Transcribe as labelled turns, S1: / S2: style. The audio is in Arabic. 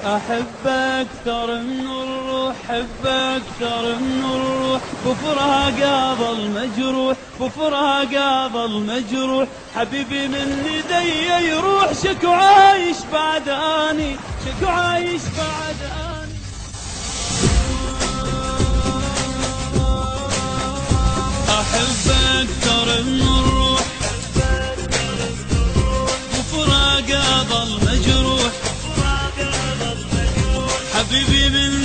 S1: أحب أكثر من الروح، أحب أكثر من الروح، بفراق ظل مجروح، بفراق ظل مجروح، حبيبي من يدي يروح، شكو عايش بعداني، شكو عايش بعداني. أحب أكثر من الروح، بفراق ظل مجروح، حبيبي من